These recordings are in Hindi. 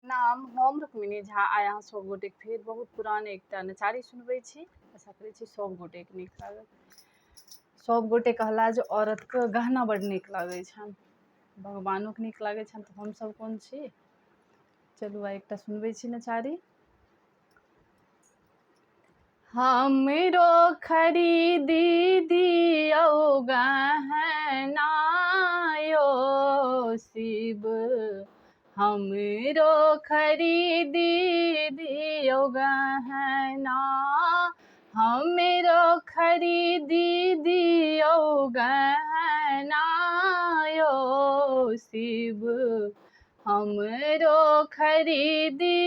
नाम हम रुक्मिणी झा आइ अहाँ सब गोटेक फेर बहुत पुरान एकटा नचारी सुनबै छी। आशा करै छी सब गोटेक नीक लागत। सब गोटे कहला जे औरतके गहना बड़ नीक लागै छनि, भगवानोके नीक लागै छनि तऽ हमसब कोन छी। चलू आइ एकटा सुनबै छी नचारी। हमरो खरीदी दियौ गहना यो शिव, हमरो खरीदी दियौ गहना, हमरो खरीदी दियौ गहना यो शिव, हमरो खरीदी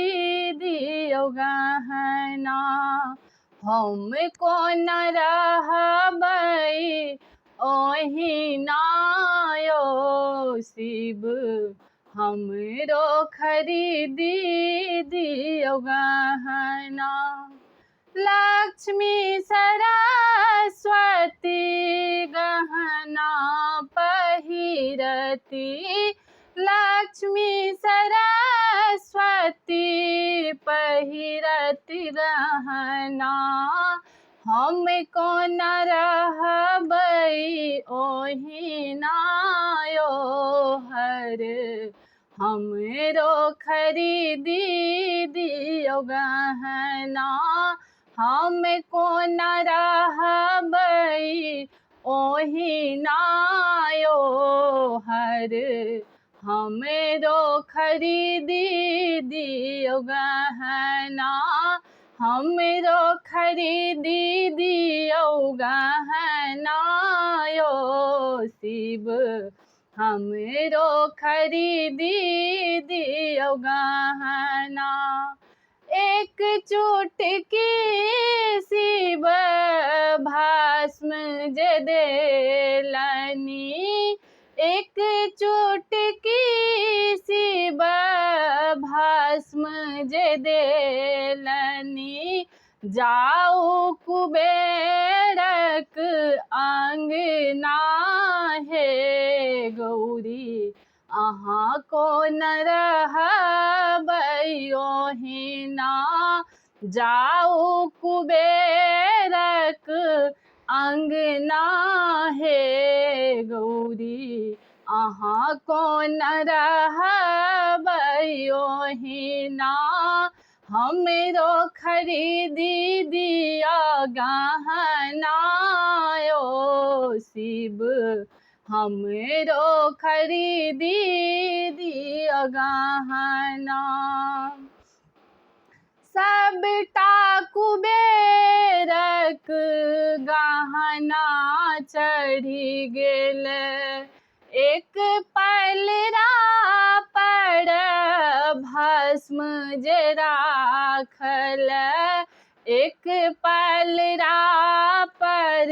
दियौ गहना। हम कोना रहबै ओहिना यो शिव, हमरो खरीदी दियौ गहना। लक्ष्मी सरस्वती गहना पहिरती, लक्ष्मी सरस्वती पहिरती गहना, हम कोना रहबै ओहिना यो हर, हमरो खरीदी दियौ गहना, हम कोना रहबै ओहिना यो हर, हमरो खरीदी दियौ गहना, हमरो खरीदी दियौ गहना यो शिव, हमरो खरीदी दियौ गहना। एक चुटकी शिव भस्म जे देलनि, एक चुटकी शिव भस्म जे देलनि, जाऊ कुबेरक अंगना हे गौरी, अहाँ कोन रहबै ओहिना, जाऊ कुबेरक अंगना हे गौरी, अहाँ कोन रहबै ओहिना, हमरो खरीदी दिया गहना यो शिव, हमरो खरीदी दिया गहना। सबटा कुबेरक गहना चढ़ि गेल, एक पलड़ा पर भस्म जे राखल, एक पलड़ा पर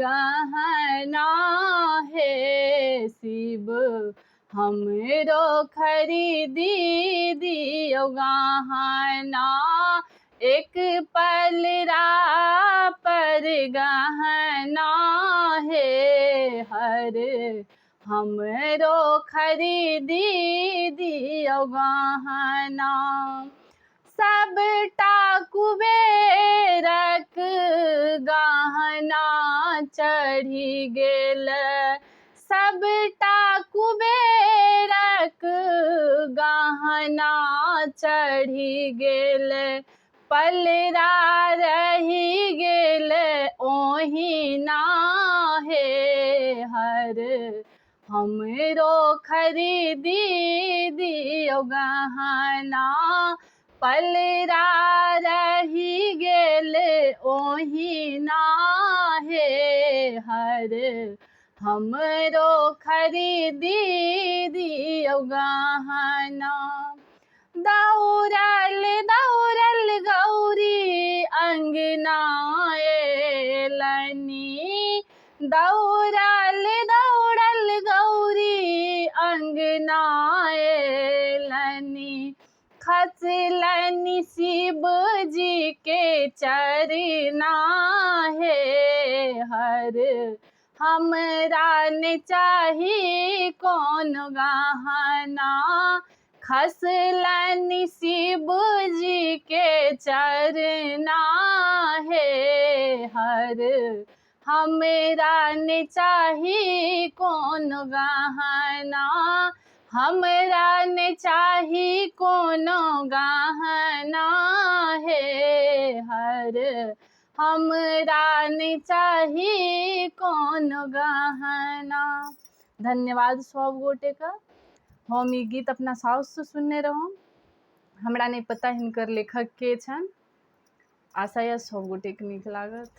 गहना हे शिव, हमरो खरीदी दियौ गहना, एक पलड़ा पर गहना हे हर, हमरो खरीदी दियौ गहना। सबटा कुबेरक गहना चढ़ि गेल, सबटा कुबेरक गहना चढ़ि गेल, पलड़ा रहि गेल ओहिना हे हर, हमरो खरीदी दियौ गहना, पलड़ा रहि गेल ओहिना हे हर, हमरो खरीदी दियौ गहना। दौड़ल दौड़ल गौरी अंगना एलनि, दौड़ल दौड़ल गौरी अंगना एलनि, खसलनि शिव जी के चरना हे हर, हमरा ने चाही कौन गहना, खसलनि चरना हे हर हमरा ने चाही कौन गहना, हमरा ने चाही कोनो गहना हे हर हमरा ने चाही कौन गहना। धन्यवाद सब गोटे का। हम ई गीत अपना साउस से सुनने रहूँ, हमरा नहीं पता हिनकर लेखक के छन। आशा या सब गोटे के नीक लागत।